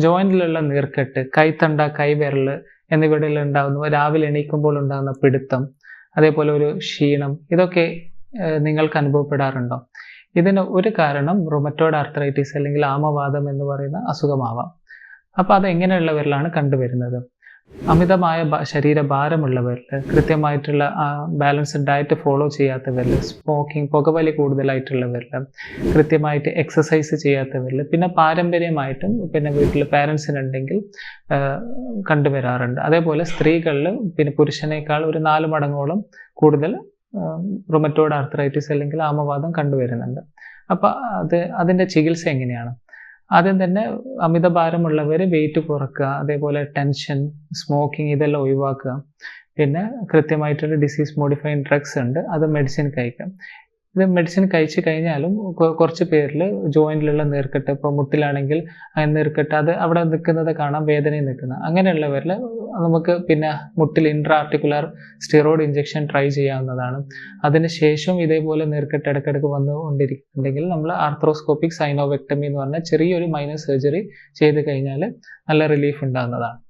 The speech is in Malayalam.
ജോയിന്റിലുള്ള നീർക്കെട്ട്, കൈത്തണ്ട, കൈവിരൽ എന്നിവിടങ്ങളിൽ ഉണ്ടാകുന്ന രാവിലെ എണീക്കുമ്പോൾ ഉണ്ടാകുന്ന പിടുത്തം, അതേപോലെ ഒരു ക്ഷീണം, ഇതൊക്കെ നിങ്ങൾക്ക് അനുഭവപ്പെടാറുണ്ടോ? ഇതിന് ഒരു കാരണം റുമറ്റോയ്ഡ് ആർത്രൈറ്റിസ് അല്ലെങ്കിൽ ആമവാദം എന്ന് പറയുന്ന അസുഖമാവാം. അപ്പോൾ അത് എങ്ങനെയുള്ളവരിലാണ് കണ്ടുവരുന്നത്? അമിതമായ ശരീരഭാരമുള്ളവരിൽ, കൃത്യമായിട്ടുള്ള ബാലൻസ്ഡ് ഡയറ്റ് ഫോളോ ചെയ്യാത്തവരിൽ, സ്മോക്കിംഗ്, പുകവലി കൂടുതലായിട്ടുള്ളവരിൽ, കൃത്യമായിട്ട് എക്സസൈസ് ചെയ്യാത്തവരിൽ, പിന്നെ പാരമ്പര്യമായിട്ടും പിന്നെ വീട്ടിൽ പാരൻസിനുണ്ടെങ്കിൽ കണ്ടുവരാറുണ്ട്. അതേപോലെ സ്ത്രീകളിൽ പിന്നെ പുരുഷനേക്കാൾ ഒരു 4 മടങ്ങോളം കൂടുതൽ റുമറ്റോയ്ഡ് ആർത്രൈറ്റിസ് അല്ലെങ്കിൽ ആമവാദം കണ്ടുവരുന്നുണ്ട്. അപ്പോൾ അതിൻ്റെ ചികിത്സ എങ്ങനെയാണ്? ആദ്യം തന്നെ അമിതഭാരമുള്ളവർ വെയിറ്റ് കുറക്കുക, അതേപോലെ ടെൻഷൻ, സ്മോക്കിംഗ് ഇതെല്ലാം ഒഴിവാക്കുക. പിന്നെ കൃത്യമായിട്ടൊരു ഡിസീസ് മോഡിഫൈയിങ് ഡ്രഗ്സ് ഉണ്ട്, അത് മെഡിസിൻ കഴിക്കാം. ഇത് മെഡിസിൻ കഴിച്ചു കഴിഞ്ഞാലും കുറച്ച് പേരിൽ ജോയിൻറ്റിലുള്ള നീർക്കെട്ട്, ഇപ്പോൾ മുട്ടിലാണെങ്കിൽ നീർക്കെട്ട് അത് അവിടെ നിൽക്കുന്നത് കാണാം, വേദനയും നിൽക്കുന്നത്. അങ്ങനെയുള്ളവരിൽ നമുക്ക് പിന്നെ മുട്ടിൽ intra articular steroid injection try ചെയ്യാവുന്നതാണ്. അതിനുശേഷം ഇതേപോലെ നീർക്കെട്ട് ഇടയ്ക്കിടയ്ക്ക് വന്നുകൊണ്ടിരിക്കുന്നുണ്ടെങ്കിൽ നമ്മൾ ആർത്രോസ്കോപ്പിക് സൈനോവെക്ടമി എന്ന് പറഞ്ഞാൽ ചെറിയൊരു മൈനർ സർജറി ചെയ്ത് കഴിഞ്ഞാൽ നല്ല റിലീഫ് ഉണ്ടാകുന്നതാണ്.